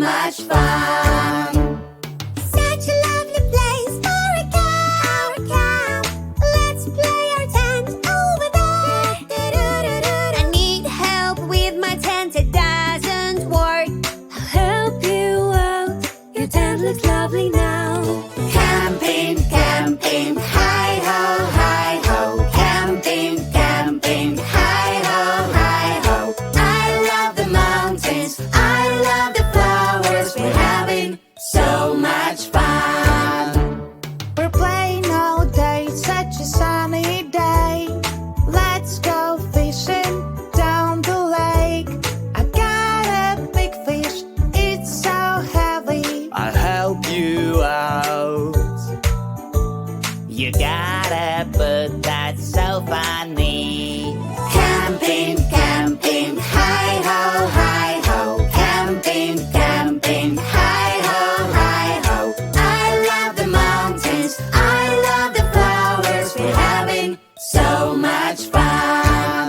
much fun. Such a lovely place for a camp. Let's play our tent over there. I need help with my tent, it doesn't work. I'll help you out, your tent looks lovely now. Camping, camping, hi-ho, hi-ho. Camping, camping, hi-ho, hi-ho. I love the mountains, I love the flowers. We're having so much fun. We're playing all day, such a sunny day. Let's go fishing down the lake. I got a big fish, it's so heavy. I'll help you out. You got it, but that's so funny. Camping, camping, hi-ho, hi-ho. Camping, camping, hi-ho, hi-ho. I love the mountains, I love the flowers. We're having so much fun.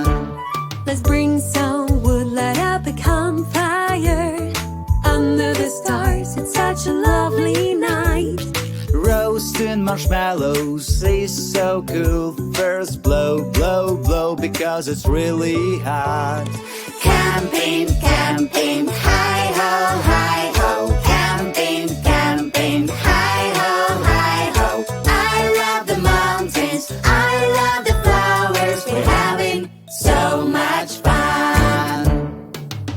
Let's bring some wood, light up a campfire. Under the stars, it's such a lovely night. Roasting marshmallows is so cool. First blow, blow, blow, because it's really hot. Camping, camping, hi-ho, hi-ho. Camping, camping, hi-ho, hi-ho. I love the mountains, I love the flowers. We're having so much fun.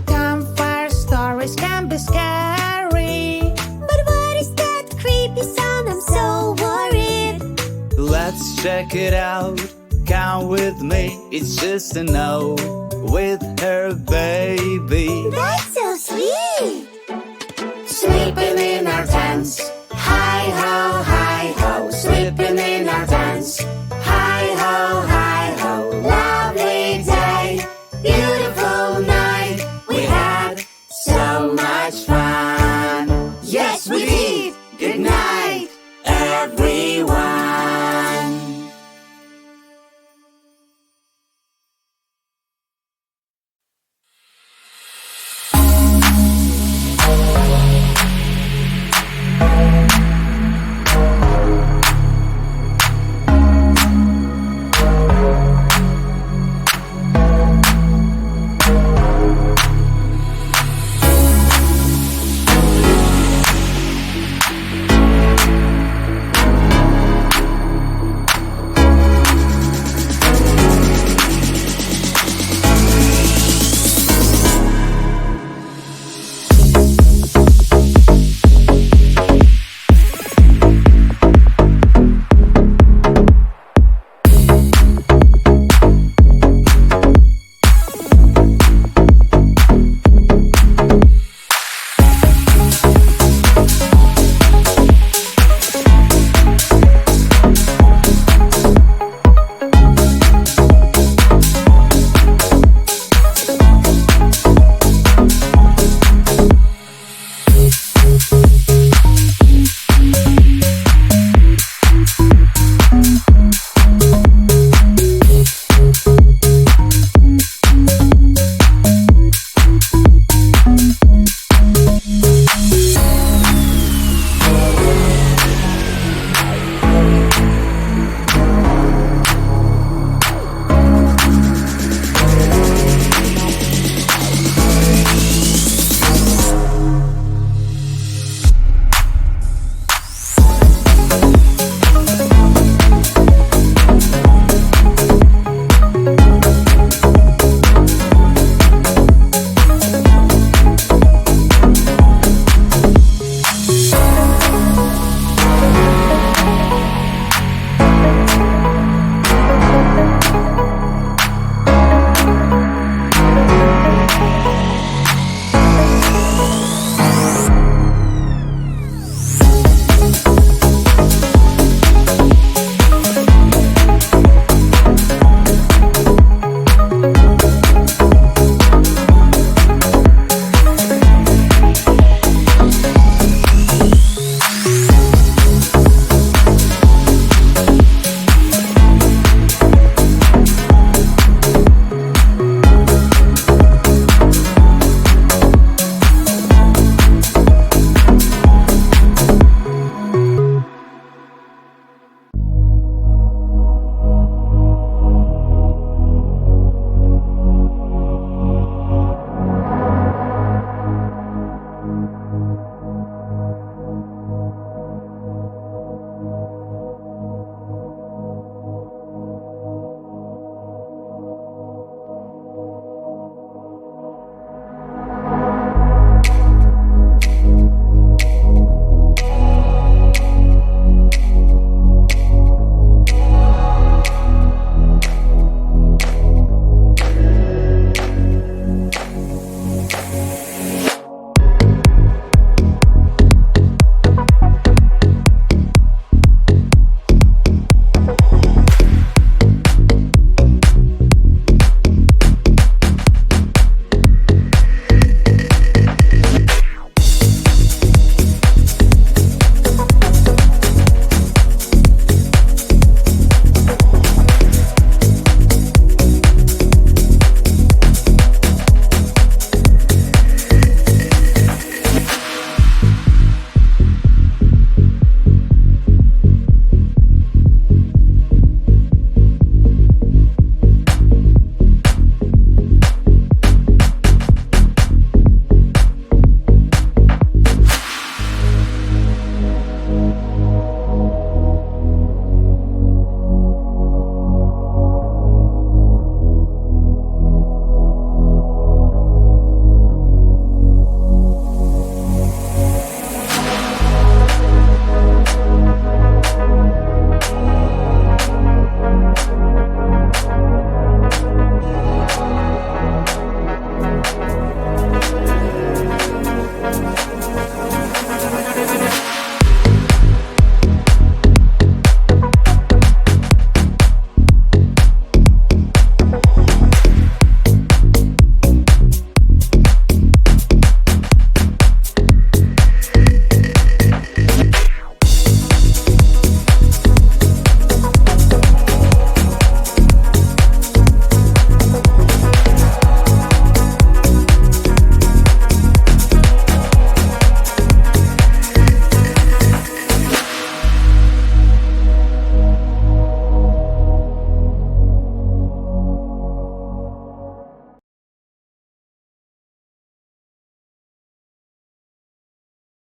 Campfire stories can be scary. But what is that creepy sound? I'm so worried. Let's check it out. Come with me. It's just a no with her baby. That's so sweet. Sleeping in our tents,